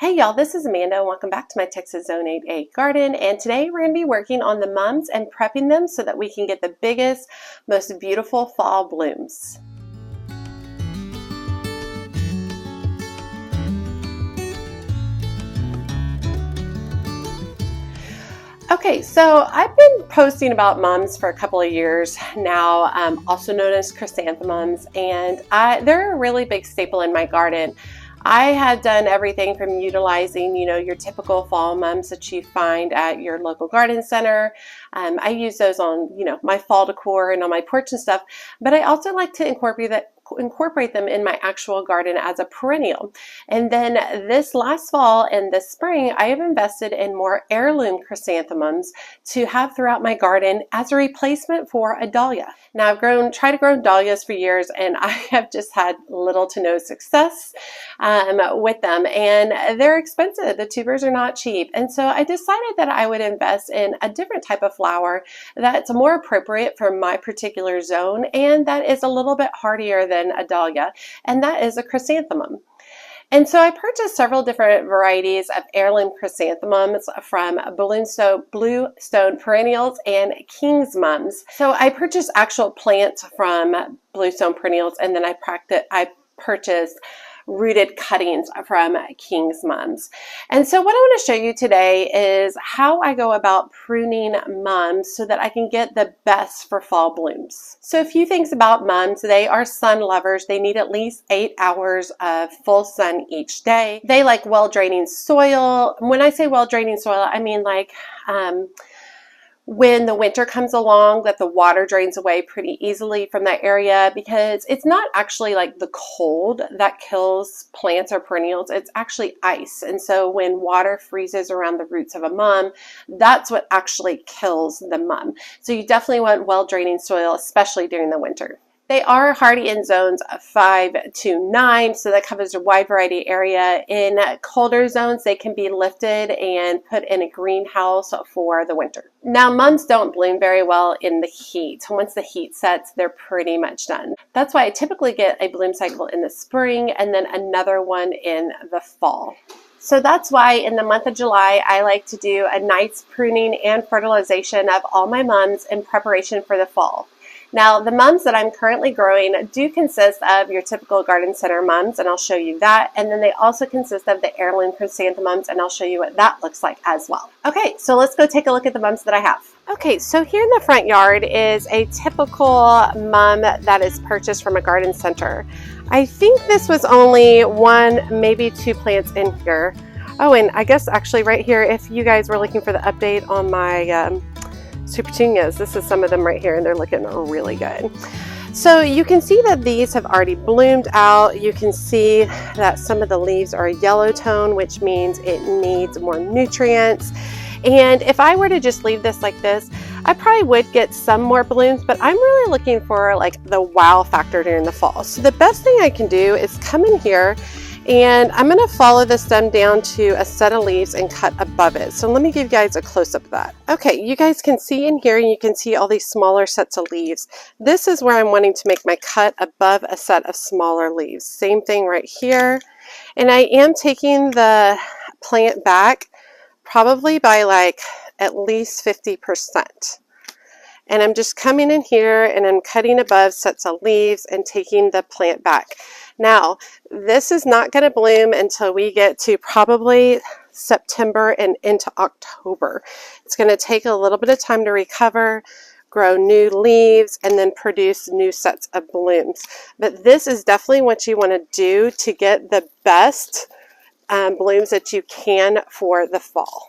Hey y'all, this is Amanda and welcome back to my Texas Zone 8A garden, and today we're going to be working on the mums and prepping them so that we can get the biggest, most beautiful fall blooms. Okay, so I've been posting about mums for a couple of years now, also known as chrysanthemums, and they're a really big staple in my garden. I have done everything from utilizing, your typical fall mums that you find at your local garden center. I use those on, my fall decor and on my porch and stuff, but I also like to incorporate them in my actual garden as a perennial. And then this last fall and this spring, I have invested in more heirloom chrysanthemums to have throughout my garden as a replacement for a dahlia. Now I've tried to grow dahlias for years, and I have just had little to no success with them, and they're expensive. The tubers are not cheap, and so I decided that I would invest in a different type of flower that's more appropriate for my particular zone and that is a little bit hardier than a dahlia, and that is a chrysanthemum. And so I purchased several different varieties of heirloom chrysanthemums from Bluestone Perennials and King's Mums. So I purchased actual plants from Bluestone Perennials, and then I purchased rooted cuttings from King's Mums. And so what I want to show you today is how I go about pruning mums so that I can get the best for fall blooms. So a few things about mums: they are sun lovers. They need at least 8 hours of full sun each day. They like well-draining soil. When I say well-draining soil, I mean like when the winter comes along, that the water drains away pretty easily from that area, because it's not actually like the cold that kills plants or perennials, it's actually ice. And so when water freezes around the roots of a mum, that's what actually kills the mum. So you definitely want well-draining soil, especially during the winter. They are hardy in zones of 5 to 9, so that covers a wide variety area. In colder zones, they can be lifted and put in a greenhouse for the winter. Now, mums don't bloom very well in the heat. Once the heat sets, they're pretty much done. That's why I typically get a bloom cycle in the spring and then another one in the fall. So that's why in the month of July, I like to do a nice pruning and fertilization of all my mums in preparation for the fall. Now, the mums that I'm currently growing do consist of your typical garden center mums, and I'll show you that. And then they also consist of the heirloom chrysanthemums, and I'll show you what that looks like as well. Okay, so let's go take a look at the mums that I have. Okay, so here in the front yard is a typical mum that is purchased from a garden center. I think this was only 1, maybe 2 plants in here. Oh, and I guess actually right here, if you guys were looking for the update on my Super petunias, this is some of them right here, and they're looking really good. So you can see that these have already bloomed out. You can see that some of the leaves are a yellow tone, which means it needs more nutrients. And if I were to just leave this like this, I probably would get some more blooms, but I'm really looking for like the wow factor during the fall. So the best thing I can do is come in here, and I'm going to follow the stem down to a set of leaves and cut above it. So let me give you guys a close-up of that. Okay, you guys can see in here, and you can see all these smaller sets of leaves. This is where I'm wanting to make my cut above a set of smaller leaves. Same thing right here. And I am taking the plant back probably by like at least 50%. And I'm just coming in here and I'm cutting above sets of leaves and taking the plant back. Now, this is not going to bloom until we get to probably September and into October. It's going to take a little bit of time to recover, grow new leaves, and then produce new sets of blooms. But this is definitely what you want to do to get the best blooms that you can for the fall.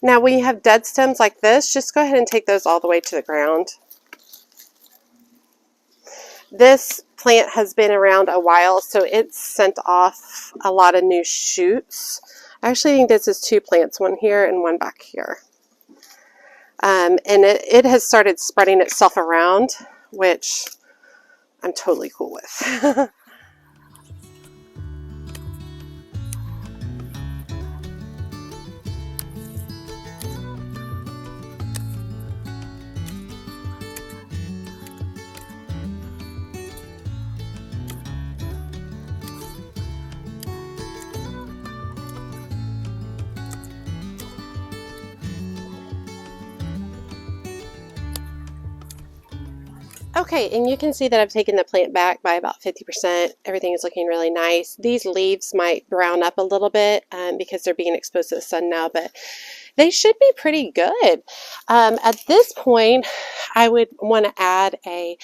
Now, when you have dead stems like this, just go ahead and take those all the way to the ground. This plant has been around a while, so it's sent off a lot of new shoots. I actually think this is 2 plants, one here and one back here. And it has started spreading itself around, which I'm totally cool with. Okay, and you can see that I've taken the plant back by about 50%. Everything is looking really nice. These leaves might brown up a little bit because they're being exposed to the sun now, but they should be pretty good. At this point, I would want to add a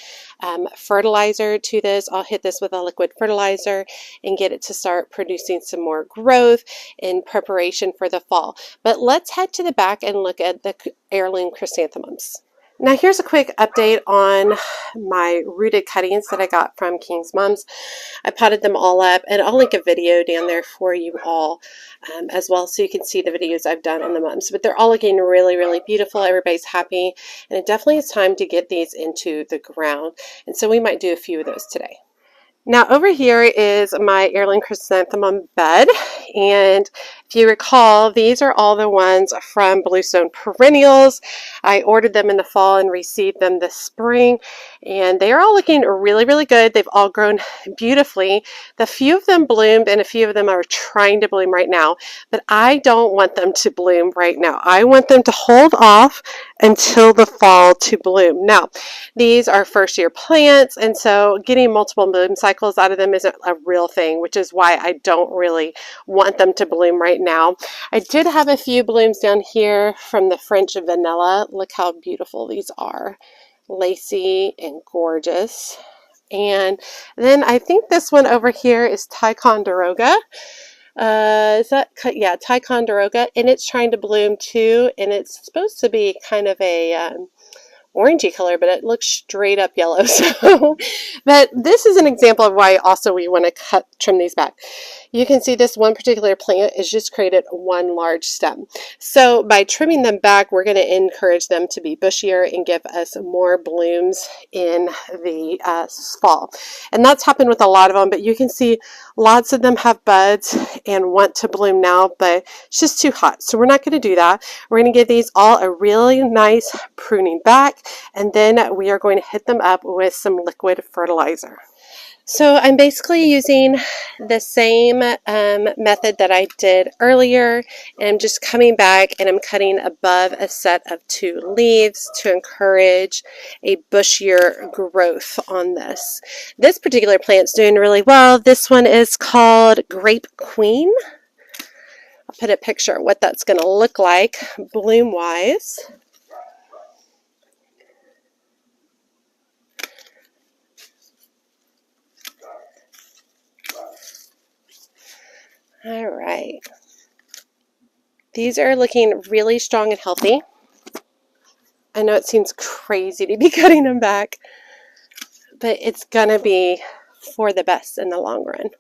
fertilizer to this. I'll hit this with a liquid fertilizer and get it to start producing some more growth in preparation for the fall. But let's head to the back and look at the heirloom chrysanthemums. Now here's a quick update on my rooted cuttings that I got from King's Mums. I potted them all up, and I'll link a video down there for you all as well, so you can see the videos I've done on the mums. But they're all looking really, really beautiful. Everybody's happy, and it definitely is time to get these into the ground. And so we might do a few of those today. Now over here is my heirloom chrysanthemum bed, and if you recall, these are all the ones from Bluestone Perennials. I ordered them in the fall and received them this spring, and they are all looking really, really good. They've all grown beautifully. The few of them bloomed, and a few of them are trying to bloom right now, but I don't want them to bloom right now. I want them to hold off until the fall to bloom. Now, these are first-year plants, and so getting multiple bloom cycles out of them isn't a real thing, which is why I don't really want them to bloom right now. I did have a few blooms down here from the French vanilla. Look how beautiful these are. Lacy and gorgeous. And then I think this one over here is Ticonderoga. Yeah, Ticonderoga, and it's trying to bloom too, and it's supposed to be kind of a orangey color, but it looks straight up yellow. So, but this is an example of why also we want to trim these back. You can see this one particular plant has just created one large stem. So by trimming them back, we're going to encourage them to be bushier and give us more blooms in the fall. And that's happened with a lot of them, but you can see lots of them have buds and want to bloom now, but it's just too hot. So we're not going to do that. We're going to give these all a really nice pruning back, and then we are going to hit them up with some liquid fertilizer. So I'm basically using the same method that I did earlier, and I'm just coming back and I'm cutting above a set of 2 leaves to encourage a bushier growth on this. This particular plant's doing really well. This one is called Grape Queen. I'll put a picture of what that's going to look like bloom-wise. All right. These are looking really strong and healthy. I know it seems crazy to be cutting them back, but it's going to be for the best in the long run.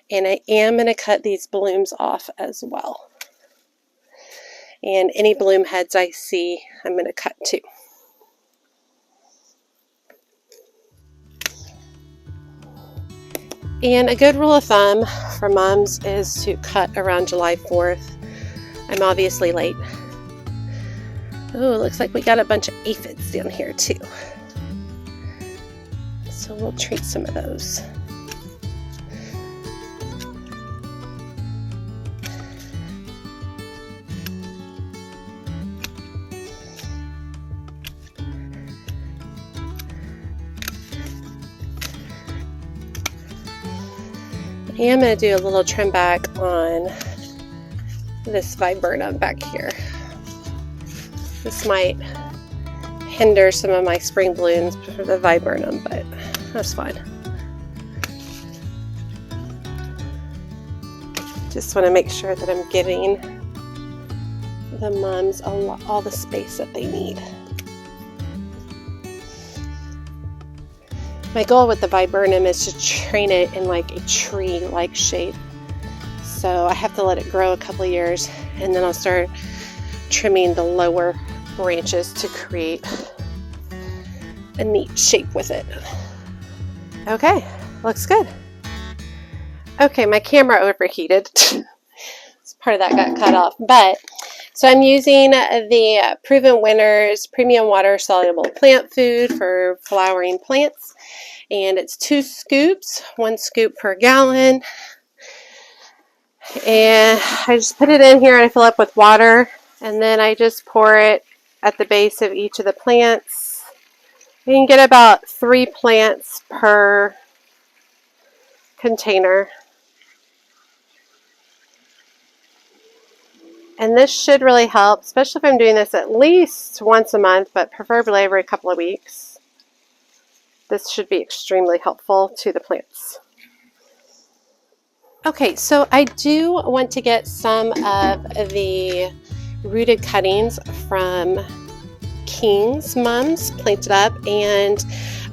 And I am going to cut these blooms off as well. And any bloom heads I see, I'm going to cut too. And a good rule of thumb for mums is to cut around July 4th. I'm obviously late. Oh, looks like we got a bunch of aphids down here too. So we'll treat some of those. I am going to do a little trim back on this viburnum back here. This might hinder some of my spring blooms for the viburnum, but that's fine. Just want to make sure that I'm giving the mums all the space that they need. My goal with the viburnum is to train it in like a tree-like shape. So I have to let it grow a couple of years, and then I'll start trimming the lower branches to create a neat shape with it. Okay, looks good. Okay, my camera overheated. Part of that got cut off, but so I'm using the Proven Winners Premium Water Soluble Plant Food for flowering plants, and it's 2 scoops, 1 scoop per gallon, and I just put it in here and I fill up with water And then I just pour it at the base of each of the plants. You can get about 3 plants per container. And this should really help, especially if I'm doing this at least once a month, but preferably every couple of weeks. This should be extremely helpful to the plants. Okay, so I do want to get some of the rooted cuttings from King's Mums planted up, and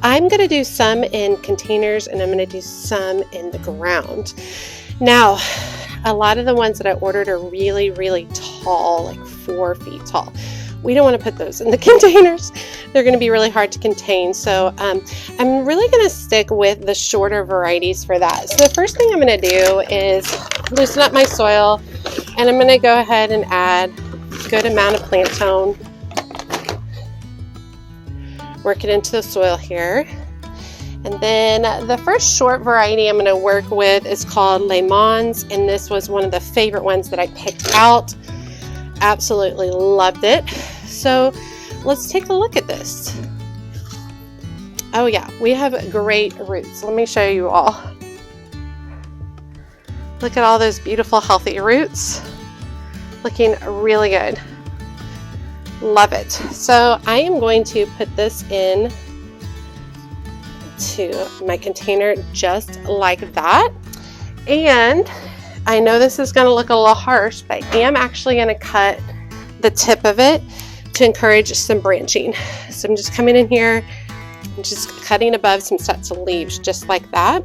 I'm going to do some in containers and I'm going to do some in the ground. Now, a lot of the ones that I ordered are really, really tall, like 4 feet tall. We don't want to put those in the containers. They're going to be really hard to contain. So I'm really going to stick with the shorter varieties for that. So the first thing I'm going to do is loosen up my soil, and I'm going to go ahead and add a good amount of plant tone. Work it into the soil here. And then the first short variety I'm going to work with is called Le Mans, and this was one of the favorite ones that I picked out. Absolutely loved it. So let's take a look at this. Oh yeah, we have great roots. Let me show you all. Look at all those beautiful healthy roots. Looking really good. Love it. So I am going to put this in to my container just like that. And I know this is going to look a little harsh, but I am actually going to cut the tip of it to encourage some branching. So I'm just coming in here and just cutting above some sets of leaves just like that.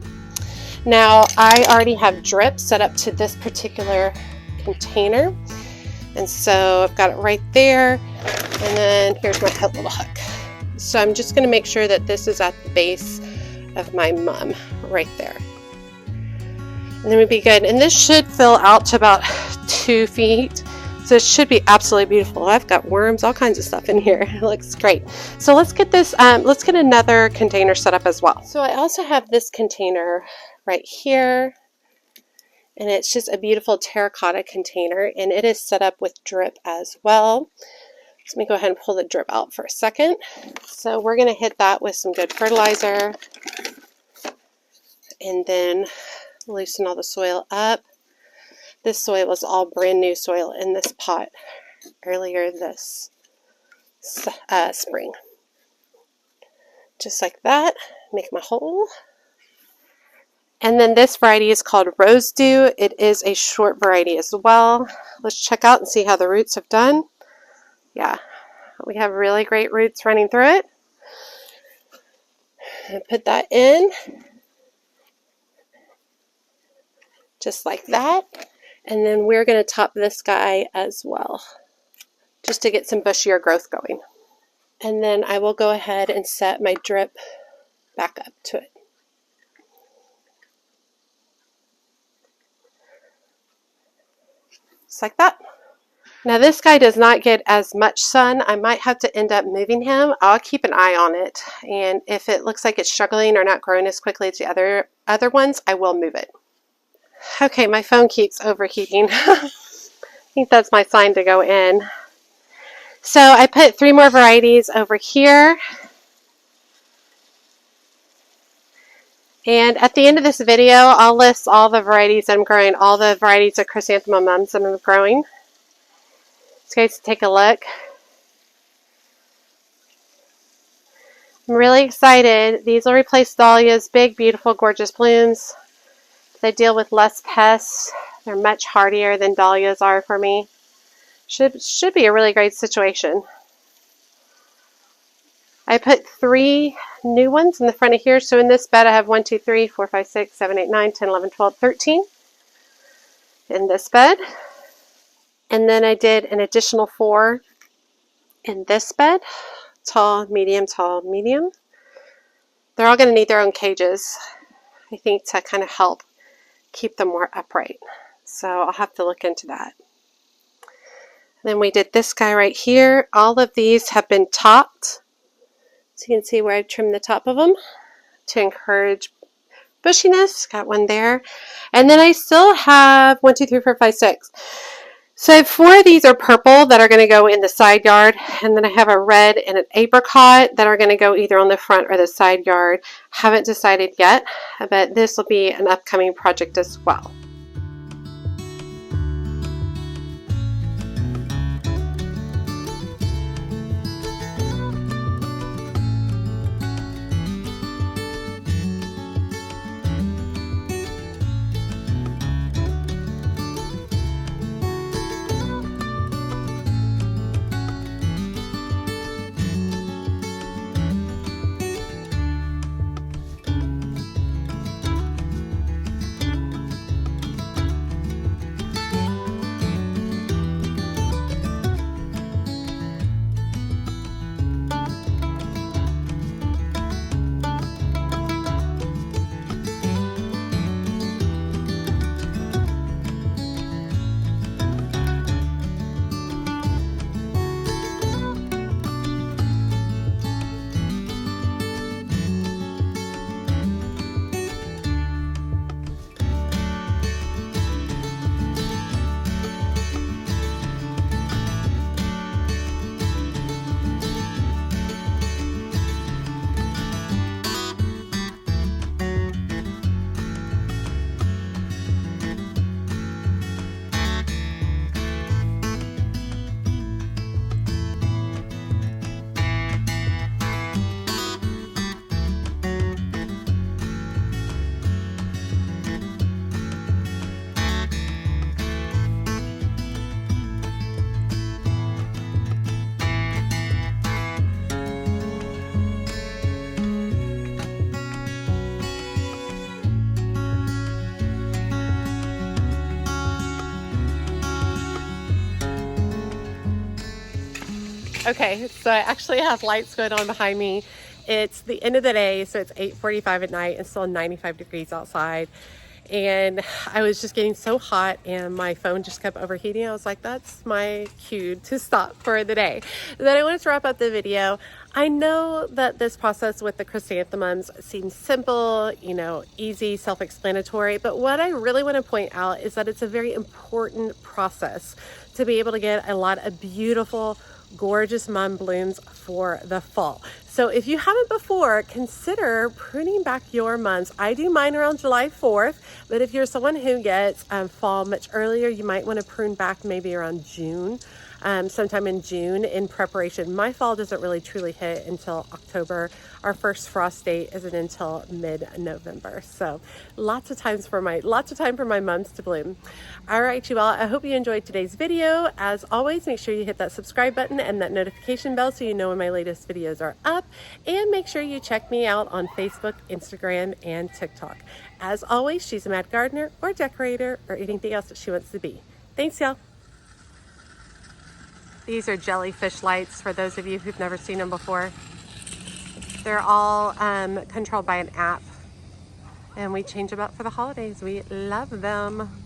Now I already have drip set up to this particular container, and so I've got it right there, and then here's my little hook. So I'm just going to make sure that this is at the base of my mum right there. And then we'd be good. And this should fill out to about 2 feet. So it should be absolutely beautiful. I've got worms, all kinds of stuff in here. It looks great. So let's get this, let's get another container set up as well. So I also have this container right here. And it's just a beautiful terracotta container. And it is set up with drip as well. So let me go ahead and pull the drip out for a second. So we're going to hit that with some good fertilizer. And then loosen all the soil up. This soil was all brand new soil in this pot earlier this spring. Just like that, make my hole. And then this variety is called Rose Dew. It is a short variety as well. Let's check out and see how the roots have done. Yeah, we have really great roots running through it. And put that in. Just like that. And then we're going to top this guy as well, just to get some bushier growth going. And then I will go ahead and set my drip back up to it. Just like that. Now this guy does not get as much sun. I might have to end up moving him. I'll keep an eye on it. And if it looks like it's struggling or not growing as quickly as the other ones, I will move it. Okay, my phone keeps overheating. I think that's my sign to go in. So I put 3 more varieties over here. And at the end of this video, I'll list all the varieties I'm growing, all the varieties of chrysanthemums that I'm growing. So guys, take a look. I'm really excited. These will replace dahlias, big, beautiful, gorgeous blooms. They deal with less pests. They're much hardier than dahlias are for me. Should be a really great situation. I put 3 new ones in the front of here. So in this bed I have 1, 2, 3, 4, 5, 6, 7, 8, 9, 10, 11, 12, 13 in this bed. And then I did an additional 4 in this bed. Tall, medium, tall, medium. They're all going to need their own cages, I think, to kind of help keep them more upright. So I'll have to look into that. Then we did this guy right here. All of these have been topped. So you can see where I trimmed the top of them to encourage bushiness. Got one there. And then I still have 1, 2, 3, 4, 5, 6. So 4 of these are purple that are going to go in the side yard, and then I have a red and an apricot that are going to go either on the front or the side yard. Haven't decided yet, but this will be an upcoming project as well. Okay, so I actually have lights going on behind me. It's the end of the day, so it's 8:45 at night and still 95 degrees outside. And I was just getting so hot and my phone just kept overheating. I was like, that's my cue to stop for the day. Then I wanted to wrap up the video. I know that this process with the chrysanthemums seems simple, you know, easy, self-explanatory, but what I really want to point out is that it's a very important process to be able to get a lot of beautiful, gorgeous mum blooms for the fall. So if you haven't before, consider pruning back your mums. I do mine around July 4th, but if you're someone who gets fall much earlier, you might want to prune back maybe around June. Sometime in June in preparation. My fall doesn't really truly hit until October. Our first frost date isn't until mid-November. So lots of time for my mums to bloom. All right, you all, I hope you enjoyed today's video. As always, make sure you hit that subscribe button and that notification bell so you know when my latest videos are up. And make sure you check me out on Facebook, Instagram, and TikTok. As always, she's a mad gardener or decorator or anything else that she wants to be. Thanks, y'all. These are jellyfish lights for those of you who've never seen them before. They're all controlled by an app, and we change them up for the holidays. We love them.